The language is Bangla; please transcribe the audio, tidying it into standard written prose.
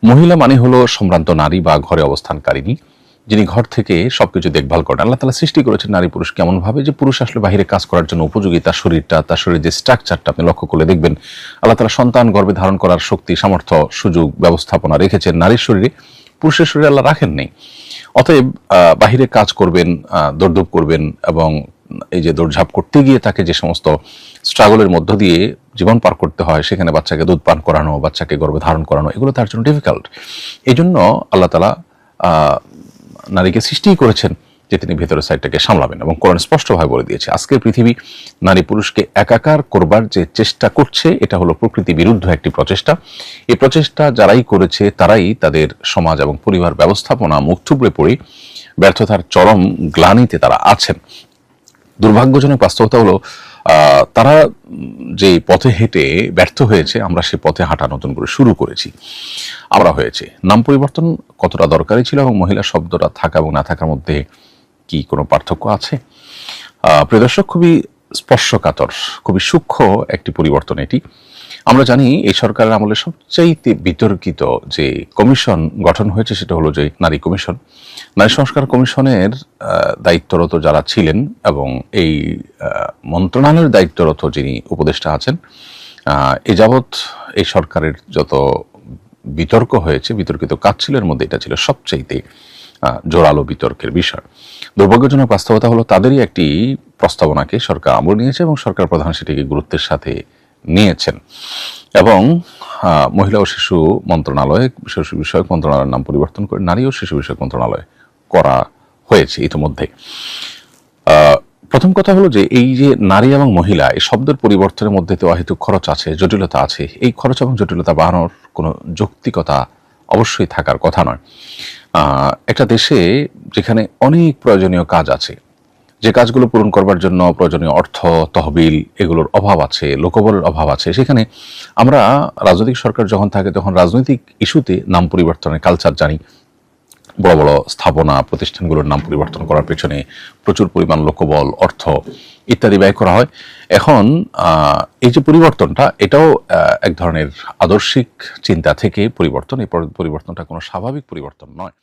মহিলা মানে হলো সম্ভ্রান্ত নারী বা ঘরে অবস্থানকারিণী, যিনি ঘর থেকে সবকিছু দেখভাল করেন। আল্লাহ তাআলা সৃষ্টি করেছেন নারী পুরুষ কেমন ভাবে যে পুরুষ আসলে বাইরে কাজ করার জন্য উপযোগী, তার শরীরটা, তার শরীরের যে স্ট্রাকচারটা আপনি লক্ষ্য করলে দেখবেন আল্লাহ তাআলা সন্তান গর্ভে ধারণ করার শক্তি, সামর্থ্য, সুযোগ, ব্যবস্থাপনা রেখেছেন নারীর শরীরে, পুরুষের শরীরে আল্লাহ রাখেন নেই। অতএব বাহিরে কাজ করবেন, দৌড়ধূপ করবেন এবং এই যে দৌড়ঝাঁপ করতে গিয়ে তাকে যে সমস্ত স্ট্রাগলের মধ্য দিয়ে জীবন পার করতে হয়, সেখানে বাচ্চাকে দুধ পান করানো, বাচ্চাকে গর্ভে ধারণ করানো, এগুলো তার জন্য ডিফিকাল্ট। এই জন্য আল্লাহ তাআলা নারীকে সৃষ্টি করেছেন যে তিনি ভেতরের সাইডটাকে সামলাবেন, এবং কোরআন স্পষ্টভাবে বলে দিয়েছে আজকের পৃথিবী নারী পুরুষকে একাকার করবার যে চেষ্টা করছে, এটা হলো প্রকৃতি বিরুদ্ধ একটি প্রচেষ্টা। এই প্রচেষ্টা যারাই করেছে তারাই তাদের সমাজ এবং পরিবার ব্যবস্থাপনা মুখ থুবড়ে পড়ে ব্যর্থতার চরম গ্লানিতে তারা আছেন। দুর্ভাগ্যজনক বাস্তবতা হলো তারা যে পথে হেঁটে ব্যর্থ হয়েছে, আমরা সে পথে হাঁটা নতুন করে শুরু করেছি। আমরা হয়েছে নাম পরিবর্তন কতটা দরকারি ছিল, এবং মহিলা শব্দটা থাকা এবং না থাকার মধ্যে কি কোনো পার্থক্য আছে? প্রিয় দর্শক, খুবই স্পর্শকাতর, খুবই সূক্ষ্ম একটি পরিবর্তন এটি। আমরা জানি এই সরকারের আমলে সবচাইতে বিতর্কিত যে কমিশন গঠন হয়েছে সেটা হলো যে নারী কমিশন। নারী সংস্কার কমিশনের দায়িত্বরত যারা ছিলেন এবং এই মন্ত্রণালয়ের দায়িত্বরত যিনি উপদেষ্টা আছেন, এ যাবৎ এই সরকারের যত বিতর্ক হয়েছে, বিতর্কিত কাজ ছিল, এর মধ্যে এটা ছিল সবচাইতে জোরালো বিতর্কের বিষয়। দুর্ভাগ্যজনক বাস্তবতা হলো তাদেরই একটি প্রস্তাবনাকে সরকার আমল নিয়েছে এবং সরকার প্রধান সেটিকে গুরুত্বের সাথে নিয়েছেন, এবং মহিলা ও শিশু মন্ত্রণালয়, শিশু বিষয়ক মন্ত্রণালয়ের নাম পরিবর্তন করে নারী ও শিশু বিষয়ক মন্ত্রণালয় করা হয়েছে ইতিমধ্যে। প্রথম কথা হলো যে এই যে নারী এবং মহিলা এই শব্দের পরিবর্তনের মধ্যে তো অহেতুক খরচ আছে, জটিলতা আছে। এই খরচ এবং জটিলতা বাড়ানোর কোনো যৌক্তিকতা অবশ্যই থাকার কথা নয়। একটা দেশে যেখানে অনেক প্রয়োজনীয় কাজ আছে, যে কাজগুলো পূরণ করবার জন্য প্রয়োজনীয় অর্থ, তহবিল, এগুলোর অভাব আছে, লোকবলের অভাব আছে, সেখানে আমরা রাজনৈতিক সরকার যখন থাকে তখন রাজনৈতিক ইস্যুতে নাম পরিবর্তনের কালচার জানি। বড় বড় স্থাপনা প্রতিষ্ঠানগুলোর নাম পরিবর্তন করার পেছনে প্রচুর পরিমাণ লোকবল, অর্থ ইত্যাদি ব্যয় করা হয়। এখন এই যে পরিবর্তনটা, এটাও এক ধরনের আদর্শিক চিন্তা থেকে পরিবর্তন। এই পরিবর্তনটা কোনো স্বাভাবিক পরিবর্তন নয়।